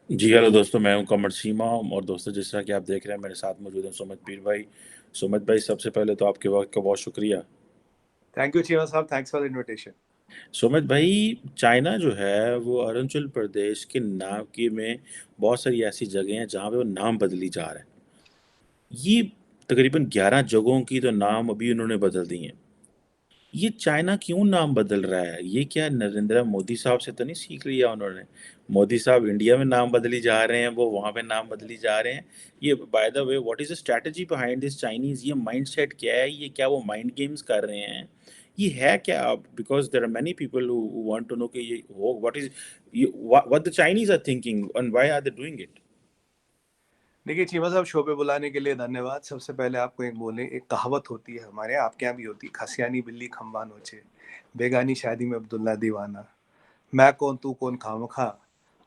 जी hello दोस्तों, मैं हूं कमर सीमा। और दोस्तों, जिस तरह कि आप देख रहे हैं, मेरे साथ मौजूद हैं सुमित पीर भाई। सुमित भाई, सबसे पहले तो आपके वक्त का बहुत शुक्रिया। थैंक यू चीमा साहब, thanks for the invitation. Sumit भाई, चाइना जो है वो अरुणाचल प्रदेश के नाम की में बहुत सारी ऐसी जगह हैं जहाँ पे वो नाम बदली जा रहा है। ये तकरीबन 11 जगहों की तो नाम अभी उन्होंने बदल दी हैं। ये चाइना क्यों नाम बदल रहा है? ये क्या नरेंद्र मोदी साहब से तो नहीं सीख लिया उन्होंने? मोदी साहब इंडिया में नाम बदली जा रहे हैं, वो वहां पे नाम बदली जा रहे हैं। ये by the way, what is the strategy behind this Chinese? ये माइंडसेट क्या है? ये क्या वो माइंड गेम्स कर रहे हैं? ये है क्या? Because there are many people who want to know कि ये हो what is, what the Chinese are thinking and why are they doing it. देखिए चीमा साहब, शो पे बुलाने के लिए धन्यवाद। सबसे पहले आपको एक बोले, एक कहावत होती है हमारे यहाँ, आपके यहाँ भी होती है, खसियानी बिल्ली खम्बा नोचे, बेगानी शादी में अब्दुल्ला दीवाना, मैं कौन तू कौन खामखा।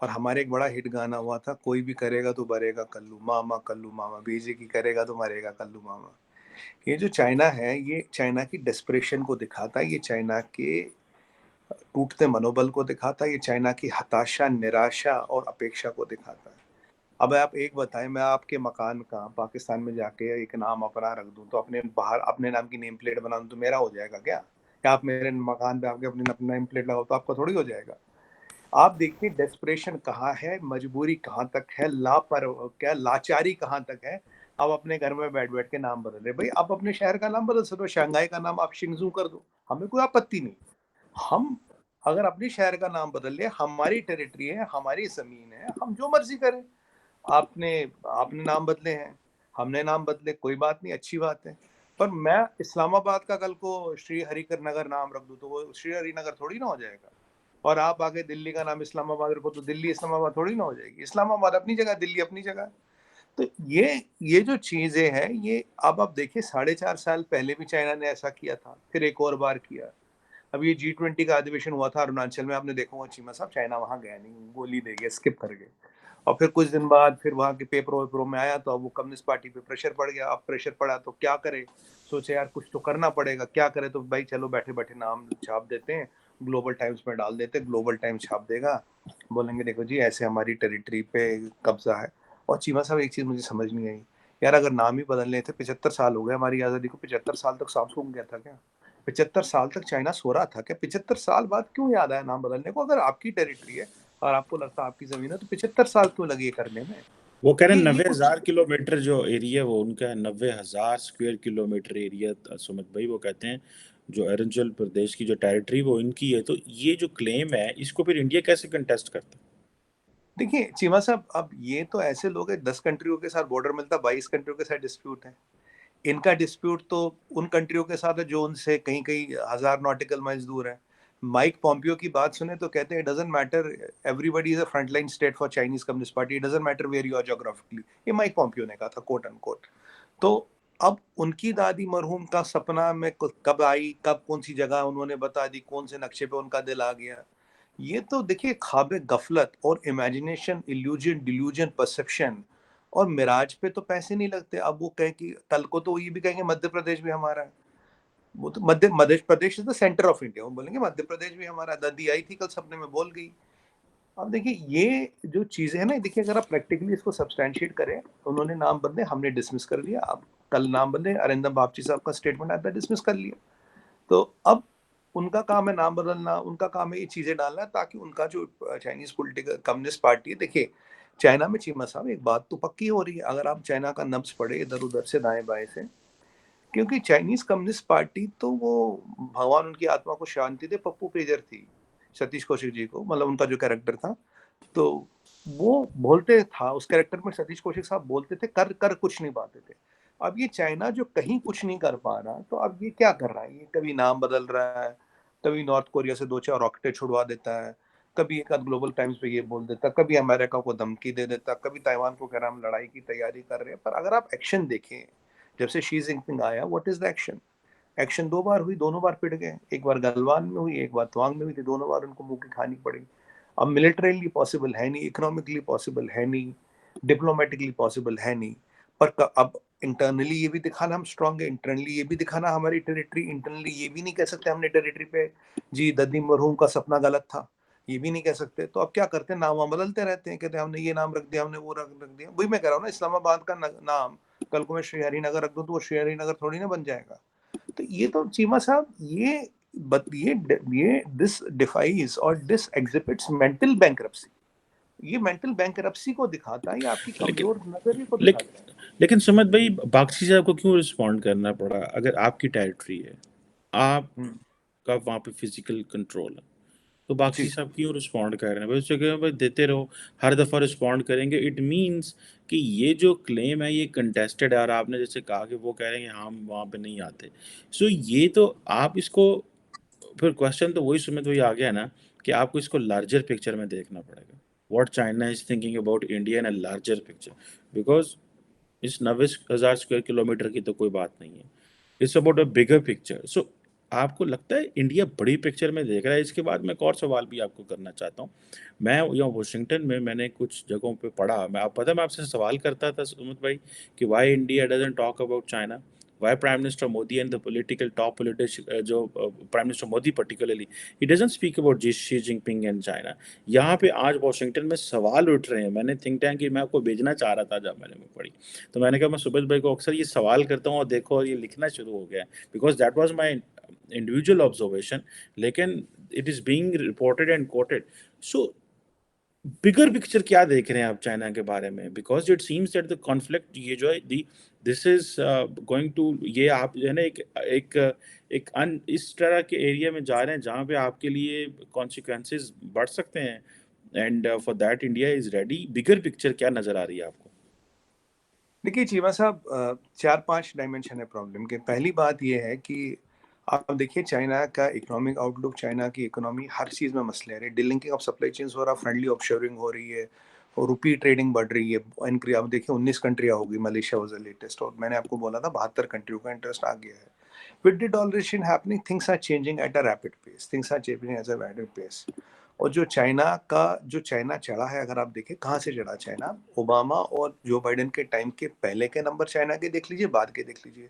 और हमारे एक बड़ा हिट गाना हुआ था, कोई भी करेगा तो बरेगा कल्लू मामा, कल्लू मामा बीजे की करेगा तो मरेगा कल्लू मामा। ये जो चाइना है, ये चाइना की डेस्परेशन को दिखाता है, ये चाइना के टूटते मनोबल को दिखाता है, ये चाइना की हताशा, निराशा और अपेक्षा को दिखाता है। अब आप एक बताएं, मैं आपके मकान का पाकिस्तान में जाके एक नाम अपना रख दूं, तो अपने बाहर अपने नाम की नेम प्लेट बना दूं तो मेरा हो जाएगा क्या? या आप मेरे मकान पे आपके अपनी नेम प्लेट लगाओ तो आपका थोड़ी हो जाएगा? आप देखिए डेस्परेशन कहाँ है, मजबूरी कहाँ तक है, लापर क्या लाचारी कहाँ तक है। आप अपने घर में बैठ बैठ के नाम बदल रहे। भाई, आप अपने शहर का नाम बदल सकते हो, शंघाई का नाम आप शिंगजू कर दो, हमें कोई आपत्ति नहीं। हम अगर अपने शहर का नाम बदल ले, हमारी टेरिटरी है, हमारी जमीन है, हम जो मर्जी करें। आपने आपने नाम बदले हैं, हमने नाम बदले, कोई बात नहीं, अच्छी बात है। पर मैं इस्लामाबाद का कल को श्री हरिकर नगर नाम रख दूं तो वो श्री हरि नगर थोड़ी ना हो जाएगा। और आप आगे दिल्ली का नाम इस्लामाबाद रखो तो दिल्ली इस्लामाबाद थोड़ी ना हो जाएगी। इस्लामाबाद अपनी जगह, दिल्ली अपनी जगह। तो ये जो चीजें हैं, ये अब आप देखिए, 4.5 साल पहले भी चाइना ने ऐसा किया था, फिर एक और बार किया। अब ये G20 का अधिवेशन हुआ था अरुणाचल में, आपने देखा होगा चीमा साहब, चाइना वहां गया नहीं, गोली दे गया, स्किप कर गए। और फिर कुछ दिन बाद फिर वहां के पेपरों वेपरों में आया, तो अब वो कम्युनिस्ट पार्टी पे प्रेशर पड़ गया। अब प्रेशर पड़ा तो क्या करे, सोचे यार कुछ तो करना पड़ेगा, क्या करे, तो भाई चलो बैठे बैठे नाम छाप देते हैं, ग्लोबल टाइम्स में डाल देते हैं, ग्लोबल टाइम्स छाप देगा, बोलेंगे देखो जी ऐसे हमारी टेरिटरी पे कब्जा है। और चीमा साहब, एक चीज मुझे समझ नहीं आई, यार अगर नाम ही बदलने थे, 75 साल हो गए हमारी आजादी को, 75 साल तक सांप सूख गया था क्या? 75 साल तक चाइना सो रहा था क्या? 75 साल बाद क्यों याद आया नाम बदलने को? अगर आपकी टेरिटरी है और आपको लगता है आपकी जमीन है, तो 75 साल क्यों लगे करने में? वो कह रहे हैं ये नब्बे कुछ। हजार किलोमीटर जो एरिया वो उनका है, 90,000 स्क्वायर किलोमीटर एरिया। सुमित भाई, वो कहते हैं जो अरुणाचल प्रदेश की जो टेरिटरी वो इनकी है। तो ये जो क्लेम है, इसको फिर इंडिया कैसे कंटेस्ट करता है? देखिए चीमा साहब, अब ये तो ऐसे लोग हैं, 10 कंट्रियों के साथ बॉर्डर मिलता, 22 कंट्रियों के साथ डिस्प्यूट है। इनका डिस्प्यूट तो उन कंट्रियों के साथ है जो उनसे कहीं कहीं हजार नॉटिकल माइल्स दूर है। माइक पॉम्पियो की बात सुने तो कहते हैं, doesn't matter, everybody is a frontline state for Chinese communist party, doesn't matter where you are geographically. ये माइक पॉम्पियो ने कहा था, कोट अनकोट। तो अब उनकी दादी मरहूम का सपना में कब आई, कब कौन सी जगह उन्होंने बता दी, कौन से नक्शे पे उनका दिल आ गया। ये तो देखिए ख्वाब गफलत और इमेजिनेशन, इल्यूजन, डिल्यूजन, परसेप्शन और मिराज पे तो पैसे नहीं लगते। अब वो कहें कि कल को तो ये भी कहेंगे मध्य प्रदेश भी हमारा है। वो तो Madhya Pradesh is the centre of India, वो बोलेंगे मध्य प्रदेश भी हमारा है। दादी आई थी कल, सपने में बोल गई। अब देखिए ये जो चीजें हैं ना, देखिए अगर आप प्रैक्टिकली इसको सब्सटैंशिएट करें, उन्होंने नाम बदले, हमने डिसमिस कर दिया। अब कल नाम बदले, अरिंदम बागची साहब का स्टेटमेंट आता है, डिसमिस कर लिया। तो अब उनका काम है नाम बदलना, उनका काम है ये चीजें डालना, ताकि उनका जो चाइनीज पॉलिटिकल कम्युनिस्ट पार्टी है, देखिए चाइना में चीमा साहब एक बात तो पक्की हो रही है, अगर आप चाइना का नब्ज पढ़े इधर उधर से दाएं बाएं से, क्योंकि चाइनीज कम्युनिस्ट पार्टी तो वो, भगवान उनकी आत्मा को शांति दे, पप्पू पेजर थी सतीश कौशिक जी को, मतलब उनका जो कैरेक्टर था। तो वो बोलते था उस कैरेक्टर में, सतीश कौशिक साहब बोलते थे, कर कर कुछ नहीं पाते थे। अब ये चाइना जो कहीं कुछ नहीं कर पा रहा, तो अब ये क्या कर रहा है? ये कभी नाम बदल रहा है, कभी नॉर्थ कोरिया से दो चार रॉकेटें छुड़वा देता है, कभी एक आध ग्लोबल टाइम्स पे ये बोल देता, कभी अमेरिका को धमकी दे देता, कभी ताइवान को कह रहा हम लड़ाई की तैयारी कर रहे हैं। पर अगर आप एक्शन देखें, जब से शी जिनपिंग आया, what is the action? Action 2 बार हुई, दोनों बार पिट गए। एक बार गलवान में हुई, एक बार तवांग में हुई थी, दोनों बार उनको मुंह की खानी पड़ी। अब मिलिटरीली पॉसिबल है नहीं, इकोनॉमिकली पॉसिबल है नहीं, डिप्लोमेटिकली पॉसिबल है नहीं। पर अब इंटरनली ये भी दिखाना हम स्ट्रांग है, इंटरनली ये भी दिखाना हमारी टेरिटरी, इंटरनली ये भी नहीं कह सकते हमने टेरिटरी पे जी दद्दी मरहूम का सपना गलत था, ये भी नहीं कह सकते। तो अब क्या करते हैं, नाम वाम बदलते रहते हैं, कहते हैं हमने ये नाम रख दिया, हमने वो रख दिया। वही मैं कह रहा हूँ ना, इस्लामाबाद का नाम कल को मैं श्री हरिनगर रख दूं तो वो श्री हरिनगर थोड़ी ना बन जाएगा। तो ये तो चीमा साहब, ये दिस डिफाइज और दिस एग्जिबिट्स मेंटल बैंकरप्सी। ये मेंटल बैंकरप्सी को दिखाता है, ये आपकी लेकिन कमजोर नजरिए को लेकिन दिखाता है। लेकिन सुमित भाई, बागची साहब को क्यों रिस्पॉन्ड करना पड़ा? अगर आपकी टेरिटरी है, हम्म, आपका वहाँ पे फिजिकल कंट्रोल है, तो बागची जी। साहब क्यों रिस्पॉन्ड कर रहे हैं? भाई उससे कहो भाई देते रहो, हर दफ़ा रिस्पॉन्ड करेंगे इट मीन्स कि ये जो क्लेम है ये कंटेस्टेड है, और आपने जैसे कहा कि वो कह रहे हैं कि हम वहाँ पे नहीं आते। सो ये तो आप इसको, फिर क्वेश्चन तो वही सुमित वही आ गया ना, कि आपको इसको लार्जर पिक्चर में देखना पड़ेगा। What China is thinking about India in a larger picture, because इस 90,000 स्क्वायर किलोमीटर की तो कोई बात नहीं है। It's about a bigger picture. So आपको लगता है इंडिया बड़ी पिक्चर में देख रहा है? इसके बाद मैं एक और सवाल भी आपको करना चाहता हूँ। मैं यहाँ वॉशिंगटन में मैंने कुछ जगहों पे पढ़ा, मैं आप पता है मैं आपसे सवाल करता था सुमित भाई कि why India doesn't talk about China, why prime minister Modi and the political top politician, जो prime minister Modi particularly, he doesn't speak about Xi Jinping and China. यहाँ पे आज वॉशिंगटन में सवाल उठ रहे हैं। मैंने थिंक टैंक की मैं आपको भेजना चाह रहा था, जब मैंने पढ़ी तो मैंने कहा मैं सुमित भाई को अक्सर ये सवाल करता हूँ और देखो और ये लिखना शुरू हो गया है, because that was my individual observation, लेकिन it is being reported and quoted. So bigger picture क्या देख रहे हैं आप चाइना के बारे में? Because it seems that the conflict ये जो है the this is going to, ये आप जो है ना एक एक इस तरह के एरिया में जा रहे हैं जहाँ पे आपके लिए कॉन्सिक्वेंसेस बढ़ सकते हैं, and for that India is ready. Bigger picture क्या नजर आ रही है आपको? देखिए चीमा साहब, 4-5 डायमेंशन है प्रॉब्लम के। पहली बात ये है कि आप देखिए चाइना का इकोनॉमिक आउटलुक, चाइना की इकोनॉमी हर चीज़ में मसले आ रहे हैं। डिलिंकिंग ऑफ सप्लाई चेन्स हो रहा, फ्रेंडली ऑफशोरिंग हो रही है, और रुपी ट्रेडिंग बढ़ रही है। आप देखिए 19 कंट्रियाँ हो गई, मलेशिया वाज द लेटेस्ट, और मैंने आपको बोला था 72 कंट्रियों का इंटरेस्ट आ गया है। With the dollarisation happening, things are changing at a rapid pace, things are changing at a rapid pace. और जो चाइना चढ़ा है, अगर आप देखें कहाँ से चढ़ा चाइना, ओबामा और जो बाइडेन के टाइम के पहले के नंबर चाइना के देख लीजिए, बाद के देख लीजिए।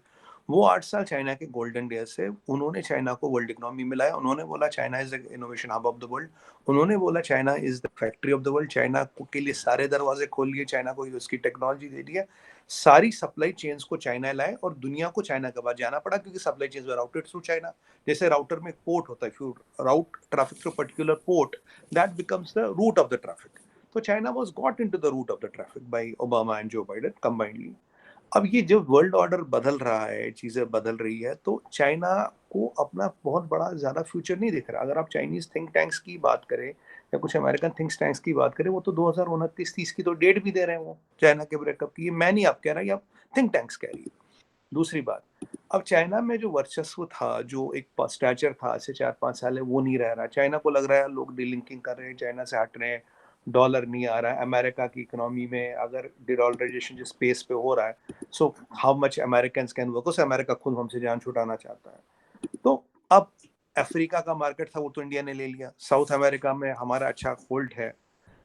वो 8 साल चाइना के गोल्डन डेज से उन्होंने चाइना को वर्ल्ड इकोनॉमी में लाया। उन्होंने बोला China is the innovation hub of the world. उन्होंने बोला China is the factory of the world. China के लिए सारे दरवाजे खोल लिए, चाइना को उसकी टेक्नोलॉजी दे दिया। सारी सप्लाई चेन्स को चाइना लाए, और दुनिया को चाइना के बाद जाना पड़ा, क्योंकि सप्लाई चेन्स वर राउटेड थ्रू चाइना। जैसे राउटर में पोर्ट होता है, if you route traffic through a particular port, that becomes the root of the traffic. So China was got into the root of the traffic by Obama and Joe Biden combinedly. अब ये जब world order बदल रहा है, चीजें बदल रही है, तो चाइना को अपना बहुत बड़ा ज्यादा फ्यूचर नहीं दिख रहा। अगर आप चाइनीज थिंक टैंक्स की बात करें या कुछ अमेरिकन थिंक टैंक्स की बात करें, वो तो 2029-30 की तो डेट भी दे रहे हैं वो चाइना के ब्रेकअप की। ये मैं नहीं आप कह रहा, ये आप थिंक टैंक्स कह रही है। दूसरी बात, अब चाइना में जो वर्चस्व था, जो एक स्टैचर था आज से 4-5 साल है, वो नहीं रह रहा। चाइना को लग रहा है लोग डीलिंकिंग कर रहे हैं, चाइना से हट रहे हैं, डॉलर नहीं आ रहा है। अमेरिका की इकोनॉमी में अगर डिडॉलराइजेशन जिस पेस पे हो रहा है, so how much American can work, उसे अमेरिका खुद हमसे जान छुटाना चाहता है। तो अब अफ्रीका का मार्केट था, वो तो इंडिया ने ले लिया। साउथ अमेरिका में हमारा अच्छा होल्ड है,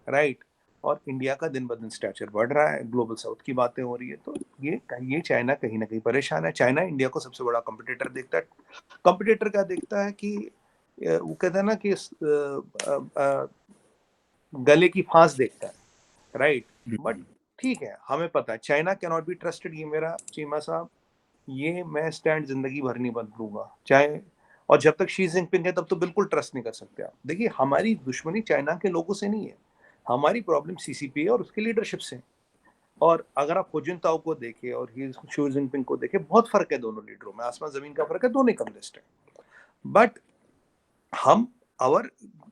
राइट। और इंडिया का दिन ब दिन स्टैचर बढ़ रहा है, ग्लोबल साउथ की बातें हो रही है। तो ये चाइना कहीं ना कहीं परेशान है। चाइना इंडिया को सबसे बड़ा कंपटीटर देखता है। कंपटीटर क्या देखता है कि वो कहते हैं ना कि गले की फांस देखता है, राइट। बट ठीक है, हमें पता है China can not be trusted. ये मेरा चीमा साहब, ये मैं स्टैंड जिंदगी भर नहीं बदलूंगा चाहे। और जब तक शी जिनपिंग है तब तो बिल्कुल ट्रस्ट नहीं कर सकते आप। देखिए हमारी दुश्मनी चाइना के लोगों से नहीं है, हमारी प्रॉब्लम सीसीपी है और उसके लीडरशिप से। और अगर आप हुजिनताओ को देखें और शी जिनपिंग को देखें, बहुत फर्क है दोनों लीडरों में, आसमान जमीन का फर्क है, दोनों कम्युनिस्ट है। बट हम, our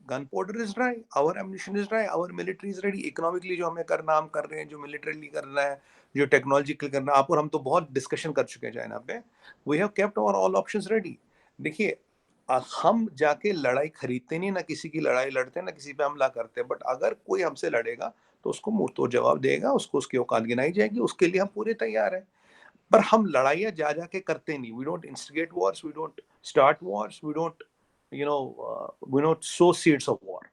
gunpowder is dry, our ammunition is dry, our military is ready. Economically जो हमें करना हम कर रहे हैं, जो मिलिटरीली करना है, जो टेक्नोलॉजिकल करना है, आप और हम तो बहुत डिस्कशन कर चुके हैं चाइना पे। We have kept our all options ready. देखिए हम जाके लड़ाई खरीदते नहीं, ना किसी की लड़ाई लड़ते, ना किसी पे हमला करते, बट अगर कोई हमसे लड़ेगा तो उसको मुंह तोड़ जवाब देगा, उसको उसकी औकात गिनाई जाएगी, उसके लिए हम पूरे तैयार हैं। पर हम लड़ाइयाँ जा जाके करते नहीं। We don't instigate wars, we don't start wars, we don't we don't sow seeds of war.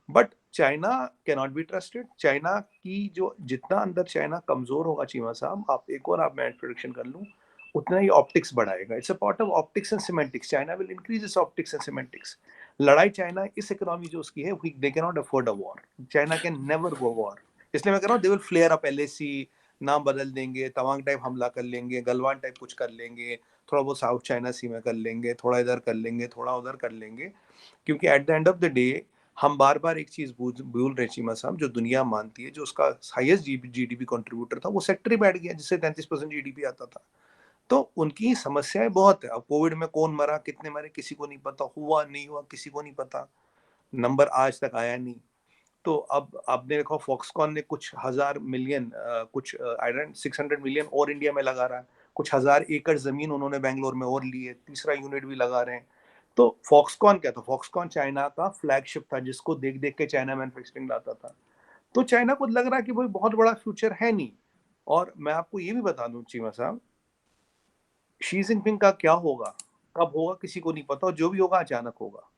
But China can not be trusted. China की जो जितना अंदर चाइना कमजोर होगा चीमा साहब, आप एक और आप मैं प्रोडिक्शन कर लूं, उतना ही ऑप्टिक्स बढ़ाएगा। It's a part of optics and semantics. China will increase its optics and semantics. लड़ाई चाइना इस इकोनॉमी जो उसकी है, they can not afford a war, China can never go war. इसलिए मैं कह रहा हूँ they will flare up LAC, नाम बदल देंगे, तवांग टाइप हमला कर लेंगे, गलवान टाइप कुछ कर लेंगे, थोड़ा बहुत साउथ चाइना सी में कर लेंगे, थोड़ा इधर कर लेंगे, थोड़ा उधर कर लेंगे, क्योंकि at the end of the day हम बार बार एक चीज भूल रहे चीमा साहब, जो दुनिया मानती है, जो उसका हाईएस्ट जीडीपी कंट्रीब्यूटर था वो सेक्टर ही बैठ गया, जिससे 33% जीडीपी आता था। तो उनकी समस्याएं बहुत है। अब कोविड में कौन मरा, कितने मरे, किसी को नहीं पता, हुआ नहीं हुआ किसी को नहीं पता, नंबर आज तक आया नहीं। तो अब आपने देखा फॉक्सकॉन ने कुछ हजार मिलियन, कुछ आई डोंट 600 मिलियन और इंडिया में लगा रहा है, कुछ हजार एकड़ जमीन उन्होंने बैंगलोर में और ली है, तीसरा यूनिट भी लगा रहे हैं। तो फॉक्सकॉन क्या था, फॉक्सकॉन चाइना का फ्लैगशिप था, जिसको देख देख के चाइना मैन्युफैक्चरिंग लाता था। तो चाइना को लग रहा है कि भाई बहुत बड़ा फ्यूचर है नहीं। और मैं आपको ये भी बता दूं चीमा साहब, शी जिनपिंग का क्या होगा, कब होगा किसी को नहीं पता, और जो भी होगा अचानक होगा।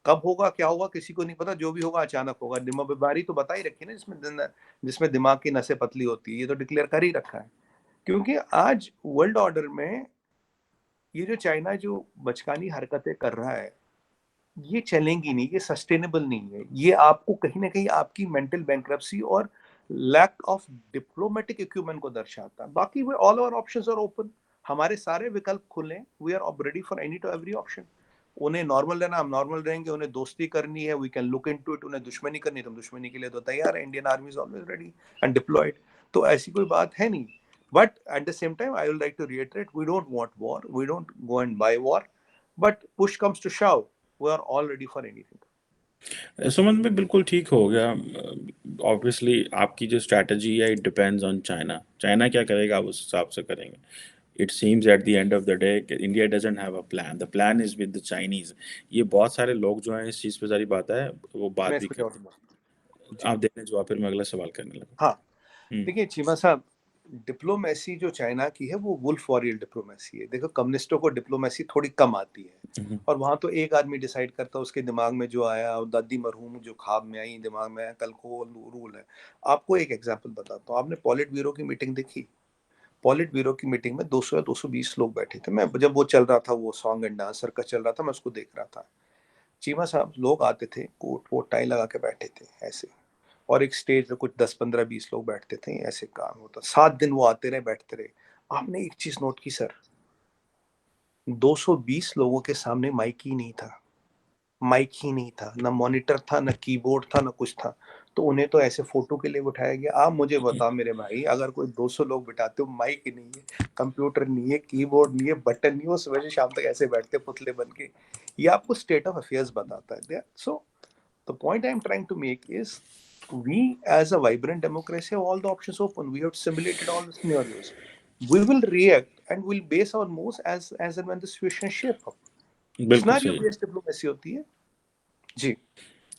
कब होगा क्या होगा किसी को नहीं पता, जो भी होगा अचानक होगा। बीमारी तो बता ही रखी ना, जिसमें दिमाग की नसें पतली होती है, ये तो डिक्लेयर कर ही रखा है। क्योंकि आज वर्ल्ड ऑर्डर में ये जो चाइना जो बचकानी हरकतें कर रहा है, ये चलेंगी नहीं, ये सस्टेनेबल नहीं है। ये आपको कहीं ना कहीं आपकी मेंटल बैंक्रप्सी और लैक ऑफ डिप्लोमेटिक इक्विपमेंट को दर्शाता है। बाकी we all our options are open, हमारे सारे विकल्प खुले, we are ready for any to every option. उन्हें नॉर्मल रहना, हम नॉर्मल रहेंगे, उन्हें दोस्ती करनी है, we can look into it, उन्हें दुश्मनी करनी है तो हम दुश्मनी के लिए तो तैयार है, Indian army is always ready and deployed. तो ऐसी कोई बात है नहीं। But at the same time I will like to reiterate, we don't want war, we don't go and buy war, but push comes to shove, we are all ready for anything. Suman भाई बिल्कुल ठीक हो गया। Obviously आपकी जो strategy है it depends on China, China क्या करेगा आप उस हिसाब से करेंगे। It seems at the end of the day India doesn't have a plan, the plan is with the Chinese. ये बहुत सारे लोग जो हैं इस चीज़ पे सारी बात है वो बात मैं भी इसको जवाब करते दूंगा हैं। जी। आप देने जवाब, फिर मैं अगला सवाल करने लगा। हाँ, हम्म। देखिए चीमा साहब, डिप्लोमेसी जो चाइना की है वो वुल्फ वॉरियर डिप्लोमेसी है। देखो कम्युनिस्टों को डिप्लोमेसी थोड़ी कम आती है, हम्म। और वहां तो एक आदमी डिसाइड करता है, उसके दिमाग में जो आया, और दादी मरहूम जो ख्वाब में आई दिमाग में आया, कल को वो रूल है। आपको एक एग्जांपल बताता हूँ, आपने पॉलिट ब्यूरो की मीटिंग देखी? पॉलिट ब्यूरो की मीटिंग में 200 या 220 लोग बैठे थे। मैं जब वो चल रहा था, वो सॉन्ग एंड डांस सर्कस चल रहा था, मैं उसको देख रहा था। चीमा साहब, लोग आते थे, कोट वोट टाई लगा के बैठे थे ऐसे, और एक स्टेज पे कुछ 10 15 20 लोग बैठते थे, ऐसे काम होता। 7 दिन वो आते रहे, बैठते रहे। आपने एक चीज नोट की सर, 220 लोगों के सामने माइक ही नहीं था, माइक ही नहीं था, ना मॉनिटर था, ना कीबोर्ड था, ना कुछ था। तो उन्हें तो ऐसे फोटो के लिए बिठाया गया। आप मुझे बता मेरे भाई, अगर कोई 200 लोग बिठाते हो, माइक ही नहीं है, कंप्यूटर नहीं है, कीबोर्ड नहीं है, बटन नहीं है, वो सुबह से शाम तक ऐसे बैठते पुतले बन के। ये आपको स्टेट ऑफ अफेयर्स बताता है। सो the point I'm trying to make is, we as a vibrant democracy have all the options open. We have simulated all the scenarios. We will react and we'll base our moves as and when the situation shape up. बिल्कुल Scenario सही। based diplomacy होती है जी।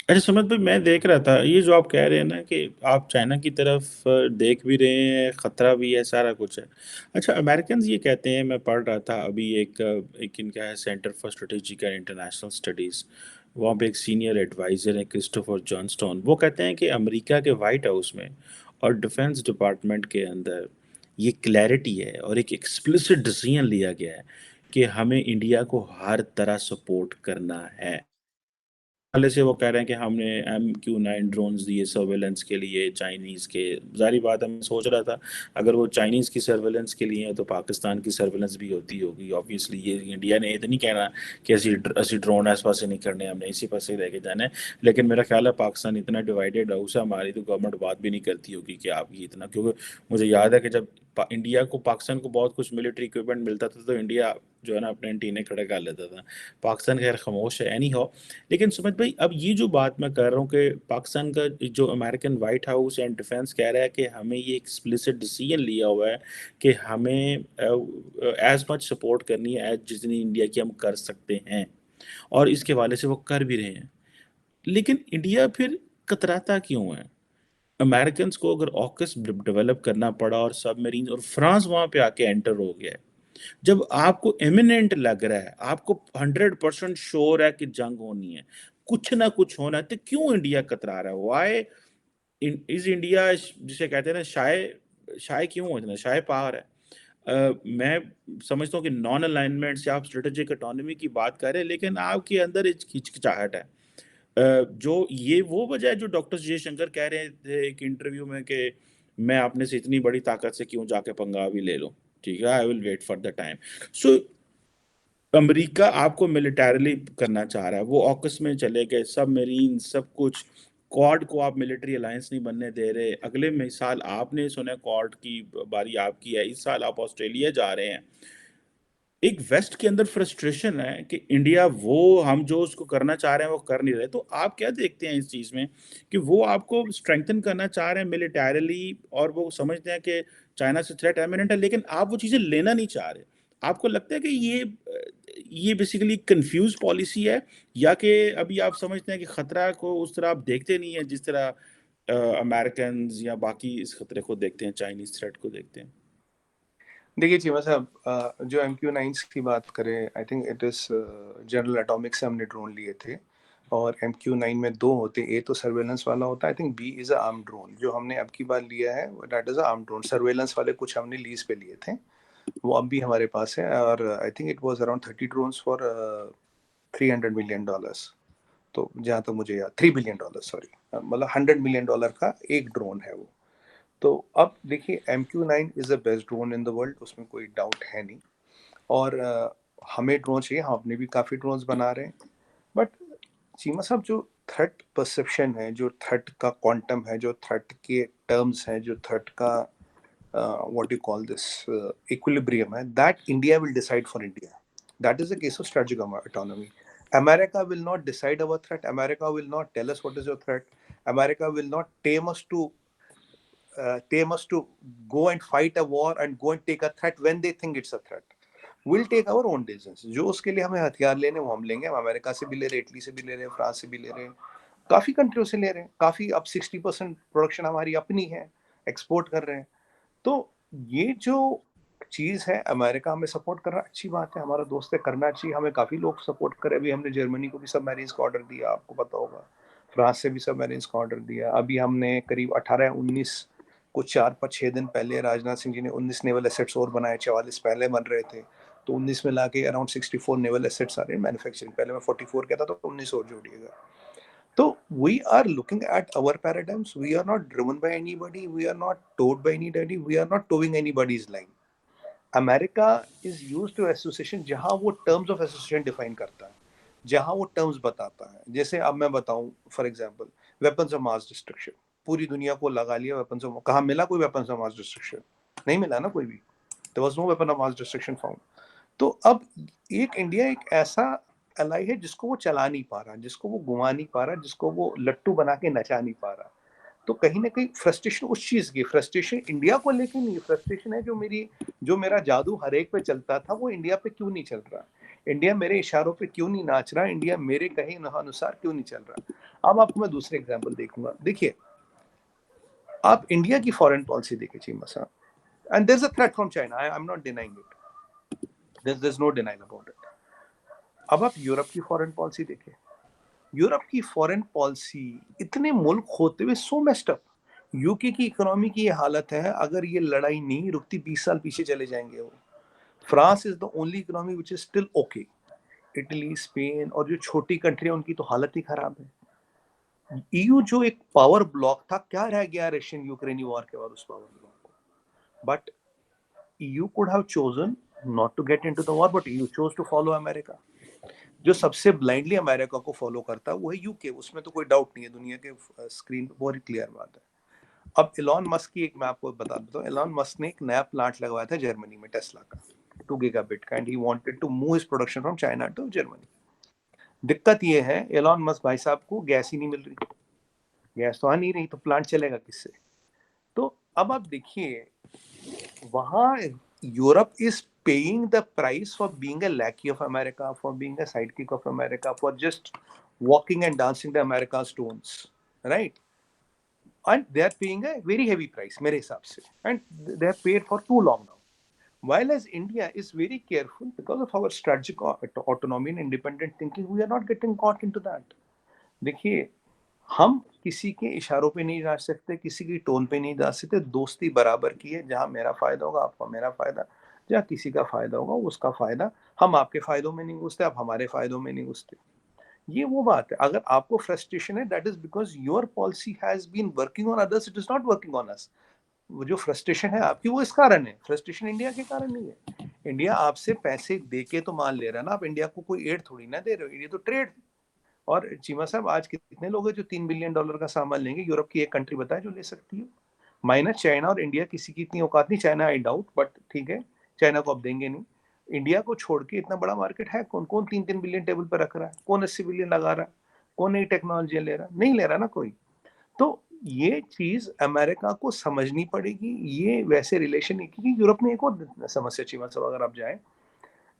अच्छा सुमित भाई, मैं देख रहा था ये जो आप कह रहे हैं ना कि आप चाइना की तरफ देख भी रहे हैं, खतरा भी है, सारा कुछ है। अच्छा, अमेरिकन ये कहते हैं, मैं पढ़ रहा था अभी एक इनका है centre for strategic and international studies, वहाँ पे एक सीनियर एडवाइज़र है क्रिस्टोफर जॉनस्टोन। वो कहते हैं कि अमेरिका के वाइट हाउस में और डिफेंस डिपार्टमेंट के अंदर ये क्लैरिटी है और एक एक्सप्लिसिट डिसीजन लिया गया है कि हमें इंडिया को हर तरह सपोर्ट करना है। पहले से वो कह रहे हैं कि हमने MQ-9 ड्रोन्स दिए सर्वेलेंस के लिए चाइनीज़ के। जारी बात है, मैं सोच रहा था अगर वो चाइनीज़ की सर्वेलेंस के लिए है तो पाकिस्तान की सर्वेलेंस भी होती होगी ऑब्वियसली। ये इंडिया ने ये तो नहीं कहना कि ऐसी ड्रोन आस पास से नहीं करने, हमने इसी पास से लेके जाना है। लेकिन मेरा ख्याल है पाकिस्तान इतना डिवाइडेड हाउस है, हमारी तो गवर्नमेंट बात भी नहीं करती होगी कि आप ये इतना, क्योंकि मुझे याद है कि जब इंडिया को पाकिस्तान को बहुत कुछ मिलिट्री इक्विपमेंट मिलता था तो इंडिया जो है ना अपने एंटीने खड़े कर लेता था। पाकिस्तान खैर खामोश है, एनी हो। लेकिन सुमित भाई, अब ये जो बात मैं कर रहा हूँ कि पाकिस्तान का जो American white house and defence कह रहा है कि हमें ये एक्सप्लिसिट डिसीजन लिया हुआ है कि हमें एज मच सपोर्ट करनी है एज जितनी इंडिया की हम कर सकते हैं, और इसके हवाले से वो कर भी रहे हैं। लेकिन इंडिया फिर कतराता क्यों है? अमेरिकन को अगर ऑकस डेवलप करना पड़ा और सबमरीन, और फ्रांस वहां पे आके एंटर हो गया है, जब आपको इमिनेंट लग रहा है, आपको 100% श्योर है कि जंग होनी है, कुछ ना कुछ होना है, तो क्यों इंडिया कतरा रहा है? वाई इज इंडिया, जिसे कहते हैं ना शाय, शाय क्यों है इतना शाय पहाड़ है? मैं समझता हूँ कि नॉन अलाइनमेंट से आप स्ट्रेटेजिक ऑटोनॉमी की बात कर रहे हैं, लेकिन आपके अंदर एक हिचकिचाहट है। जो ये वो वजह है जो डॉक्टर जयशंकर कह रहे थे एक इंटरव्यू में कि मैं अपने से इतनी बड़ी ताकत से क्यों जाके पंगा भी ले लूँ, ठीक है? I will wait for the time. So America आपको मिलिटरीली करना चाह रहा है, वो ऑकस में चले गए, सबमरीन सब कुछ, क्वाड को आप मिलिट्री अलायंस नहीं बनने दे रहे। अगले साल आपने सुना क्वाड की बारी आपकी है, इस साल आप ऑस्ट्रेलिया जा रहे हैं। एक वेस्ट के अंदर फ्रस्ट्रेशन है कि इंडिया वो हम जो उसको करना चाह रहे हैं वो कर नहीं रहे। तो आप क्या देखते हैं इस चीज़ में कि वो आपको स्ट्रेंथन करना चाह रहे हैं मिलिटरीली और वो समझते हैं कि चाइना से थ्रेट इमिनेंट है, लेकिन आप वो चीज़ें लेना नहीं चाह रहे। आपको लगता है कि ये बेसिकली कन्फ्यूज़ पॉलिसी है, या कि अभी आप समझते हैं कि खतरा को उस तरह आप देखते नहीं हैं जिस तरह अमेरिकन्स या बाकी इस खतरे को देखते हैं, चाइनीज़ थ्रेट को देखते हैं? देखिए चीमा साहब, जो MQ-9 की बात करें, I think it is general atomic से हमने ड्रोन लिए थे, और MQ-9 में दो होते, ए तो सर्वेलेंस वाला होता है, I think B is a arm drone. जो हमने अब की बार लिया है that is a arm drone. Surveillance वाले कुछ हमने लीज पे लिए थे, वो अब भी हमारे पास है, और I think it was around 30 drones for $300 million। तो जहाँ तक मुझे याद, $3 billion, सॉरी, मतलब $100 million का एक ड्रोन है वो। तो अब देखिए, MQ-9 is the best drone in the world, उसमें कोई डाउट है नहीं। और हमें ड्रोन चाहिए, हम अपने भी काफ़ी ड्रोन्स बना रहे हैं। बट चीमा साहब, जो थ्रेट परसेप्शन है, जो थ्रेट का क्वांटम है, जो थ्रेट के टर्म्स हैं, जो थ्रेट का what you call this equilibrium है, that India will decide for India. That is the case of strategic autonomy. America will not decide our threat. America will not tell us what is your threat. America will not tame us to go and fight a war and go and take a threat when they think it's a threat. We'll take our own decisions. जो उसके लिए हमें हथियार लेने वो हम लेंगे। हम अमेरिका से भी ले रहे हैं, इटली से भी ले रहे हैं, फ्रांस से भी ले रहे हैं, काफी कंट्रियों से ले रहे हैं। काफी, अब 60% प्रोडक्शन हमारी अपनी है, एक्सपोर्ट कर रहे हैं। तो ये जो चीज है, अमेरिका हमें सपोर्ट कर रहा है, अच्छी बात है, हमारा दोस्त है, करना चाहिए। हमें काफी लोग सपोर्ट करे। अभी हमने जर्मनी को भी सबमरीन्स का ऑर्डर दिया, आपको पता होगा। फ्रांस से भी सबमरीन्स का ऑर्डर दिया। अभी हमने करीब 18-19, कुछ 4-6 दिन पहले राजनाथ सिंह जी ने 19 नेवल एसेट्स और बनाए। 44 पहले बन रहे थे, तो 19 में लाके अराउंड 64 नेवल एसेट्स आ रहे हैं मैन्युफैक्चरिंग। पहले मैं 44 कहता था, तो 19 और जोड़िएगा। तो we are looking at our paradigms. We are not driven by anybody, we are not towed by anybody, we are not towing anybody's line. America is used to association, जहां वो टर्म्स ऑफ एसोसिएशन डिफाइन करता है, जहां वो terms बताता है। जैसे अब मैं बताऊं, for example, weapons of mass destruction, पूरी दुनिया को लगा लिया वेपन्स ऑफ, कहां मिला कोई वेपन्स ऑफ मास डिस्ट्रक्शन? नहीं मिला ना कोई भी। There was no weapon of mass destruction found. तो अब एक इंडिया एक ऐसा अलाई है जिसको वो चला नहीं पा रहा, जिसको वो घुमा नहीं पा रहा, जिसको वो लट्टू बना के नचा नहीं पा रहा। तो कहीं ना कहीं फ्रस्ट्रेशन उस चीज की, फ्रस्ट्रेशन इंडिया को लेके नहीं, फ्रस्ट्रेशन है जो मेरा जादू हर एक पे चलता था, वो इंडिया पे क्यों नहीं चल रहा? इंडिया मेरे इशारों पे क्यों नहीं नाच रहा? इंडिया मेरे कहे अनुसार क्यों नहीं चल रहा? अब आपको मैं दूसरे एग्जाम्पल देखूंगा। देखिए, आप इंडिया की फॉरेन पॉलिसी देखिए चीमा साहब, and there is a threat from China, I am not denying it, there is no denial about it. अब आप यूरोप की फॉरेन पॉलिसी देखिए। यूरोप की फॉरेन पॉलिसी, इतने मुल्क होते हुए सो मेस्ड अप। यूके की इकोनॉमी की ये हालत है, अगर ये लड़ाई नहीं रुकती 20 साल पीछे चले जाएंगे वो। France is the only economy which is still okay. Italy, Spain और जो छोटी कंट्री है उनकी तो हालत ही खराब है। ईयू जो एक पावर ब्लॉक था, क्या रह गया रशियन यूक्रेनी वॉर के बाद उस पावर ब्लॉक को? But EU could have chosen not to get into the war, but EU chose to follow America. जो सबसे ब्लाइंडली अमेरिका को फॉलो करता है वो है यूके, उसमें तो कोई डाउट नहीं है, दुनिया के स्क्रीन पर बहुत क्लियर बात है। अब इलॉन मस्क की एक मैं आपको बता देता हूँ। इलॉन मस्क ने एक नया प्लांट लगवाया था जर्मनी में, टेस्ला का, 2 गीगाबिट का, and he wanted to move his production from China to Germany. दिक्कत ये है, इलॉन मस्क भाई साहब को गैस ही नहीं मिल रही। गैस तो आ नहीं रही, तो प्लांट चलेगा किससे? तो अब आप देखिए, वहां Europe is paying the price for being a lackey of America, for being a sidekick of America, for just walking and dancing the America's tunes, right? And they are paying a very heavy price, मेरे हिसाब से, and they have paid for too long now. While as India is very careful because of our strategic autonomy and independent thinking, we are not getting caught into that. देखिए, हम किसी के इशारों पे नहीं जा सकते, किसी की टोन पे नहीं जा सकते। दोस्ती बराबर की है, जहां मेरा फायदा होगा आपका मेरा फायदा, जहाँ किसी का फ़ायदा होगा उसका फ़ायदा, हम आपके फ़ायदों में नहीं घुसते, आप हमारे फ़ायदों में नहीं घुसते। ये वो बात है, अगर आपको फ्रस्ट्रेशन है that is because your policy has been working on others, it is not working on us. वो जो फ्रस्ट्रेशन है आपकी वो इस कारण है, फ्रस्ट्रेशन इंडिया के कारण नहीं है। इंडिया आपसे पैसे दे के तो माल ले रहा है ना, आप इंडिया को कोई एड थोड़ी ना दे रहे हो, ये तो ट्रेड। और चीमा साहब आज कितने लोग हैं जो $3 बिलियन का सामान लेंगे? यूरोप की एक कंट्री बताए जो ले सकती है? माइनस चाइना और इंडिया, किसी की इतनी औकात नहीं, चाइना आई डाउट, बट ठीक है, चाइना को आप देंगे नहीं। इंडिया को छोड़ के इतना बड़ा मार्केट है कौन? कौन 3-3 बिलियन टेबल पर रख रहा है? कौन 80 बिलियन लगा रहा है? कौन नई टेक्नोलॉजी ले रहा है? नहीं ले रहा ना कोई। तो ये चीज़ अमेरिका को समझनी पड़ेगी, ये वैसे रिलेशन नहीं, क्योंकि यूरोप में एक और समस्या चीमा साहब, अगर आप जाएँ,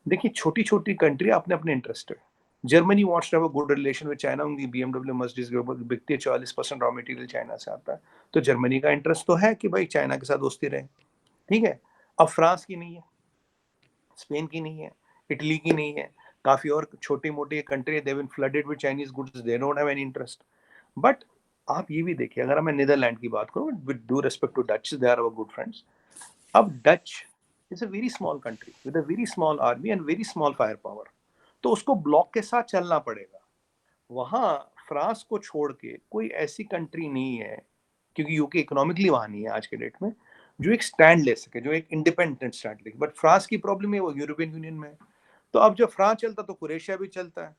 देखिए छोटी-छोटी कंट्री अपने-अपने इंटरेस्ट है। Germany wants to have a good relation with China, उनकी बीएमडब्ल्यू, मर्सिडीज बिकती है, 40% रॉ मटेरियल चाइना से आता है। तो जर्मनी का इंटरेस्ट तो है कि भाई चाइना के साथ दोस्ती रहे, ठीक है? अब फ्रांस की नहीं है, स्पेन की नहीं है, इटली की नहीं है, काफ़ी और छोटी-मोटी country, they have been flooded with Chinese goods, they don't have any interest. But आप ये भी देखिए, अगर मैं नीदरलैंड की बात करूँ, with due respect to Dutch, they are our good friends. अब Dutch is a very small country with a very small army and very small fire power, तो उसको ब्लॉक के साथ चलना पड़ेगा। वहाँ फ्रांस को छोड़ के कोई ऐसी कंट्री नहीं है, क्योंकि यूके इकोनॉमिकली वहाँ नहीं है आज के डेट में, जो एक स्टैंड ले सके, जो एक इंडिपेंडेंट स्टैंड ले। बट फ्रांस की प्रॉब्लम है वो यूरोपियन यूनियन में है। तो अब जब फ्रांस चलता तो क्रोएशिया भी चलता है,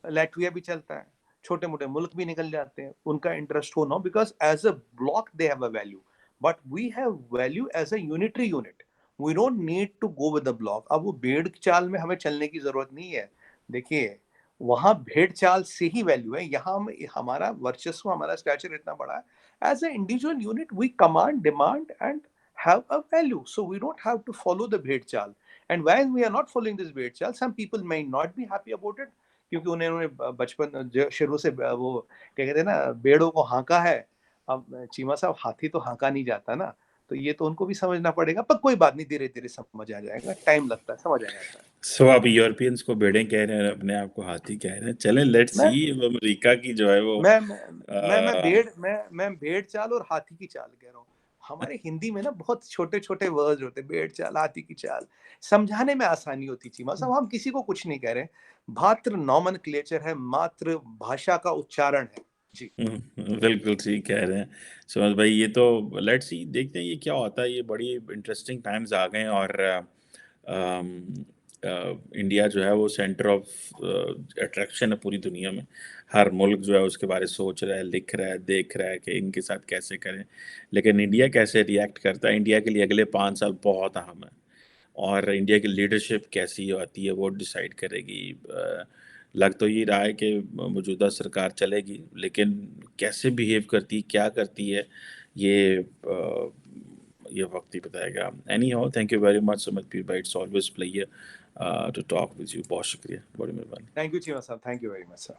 लैटविया भी चलता है, छोटे-मोटे मुल्क भी निकल जाते हैं, उनका इंटरेस्ट हो ना, because as a block they have a value, but we have value as a unitary unit. We don't need to go with the block. अब वो भेड़-चाल में हमें चलने की ज़रूरत नहीं है। देखिए, वहाँ भेड़-चाल से ही वैल्यू है, यहाँ हम, हमारा वर्चस्व, हमारा स्टैचर इतना बड़ा है। As a individual unit we command, demand and have a value, so we don't have to follow the bhed chal. And while we are not following this bhed chal, some people may not be happy about it, क्योंकि उन्होंने बचपन शुरू से वो क्या कहते हैं ना, भेड़ों को हाँका है। अब चीमा साहब, हाथी तो हाँका नहीं जाता ना, तो ये तो उनको भी समझना पड़ेगा, पर कोई बात नहीं, धीरे धीरे समझ आ जाएगा, टाइम लगता है, समझ आ जाता है। सो आप यूरोपियंस को भेड़ें कह रहे हैं, अपने आप को हाथी कह रहे हैं। चलें, लेट्स मैं सी अब अमेरिका की जो है वो मैं मैं अ, मैं भेड़ चाल और हाथी की चाल कह रहा हूँ। हमारे हिंदी में ना बहुत छोटे-छोटे वर्ड्स होते हैं, भेड़ चाल, हाथी की चाल। समझाने में आसानी होती चीमा साहब, हम किसी को कुछ नहीं कह रहे। मात्र नोमेनक्लेचर है, मात्र भाषा का उच्चारण है। जी। बिल्कुल ठीक कह रहे हैं। सुमन भाई, ये तो लेट्स सी, देखते हैं ये क्या होता है। ये बड़ी इंटरेस्टिंग टाइम्स आ गए हैं और इंडिया जो है वो सेंटर ऑफ अट्रैक्शन है पूरी दुनिया में। हर मुल्क जो है उसके बारे में सोच रहा है, लिख रहा है, देख रहा है कि इनके साथ कैसे करें। लेकिन इंडिया कैसे रिएक्ट करता है, इंडिया के लिए अगले 5 साल बहुत अहम है। और इंडिया की लीडरशिप कैसी आती है वो डिसाइड करेगी। लग तो ये रहा है कि मौजूदा सरकार चलेगी, लेकिन कैसे बिहेव करती है, क्या करती है, ये ये वक्त ही बताएगा। Anyhow, thank you very much Sumit Peer भाई, it's always pleasure to talk with you. बहुत शुक्रिया, बड़ी मेहरबानी। थैंक यू चीमा साहब, thank you very much sir.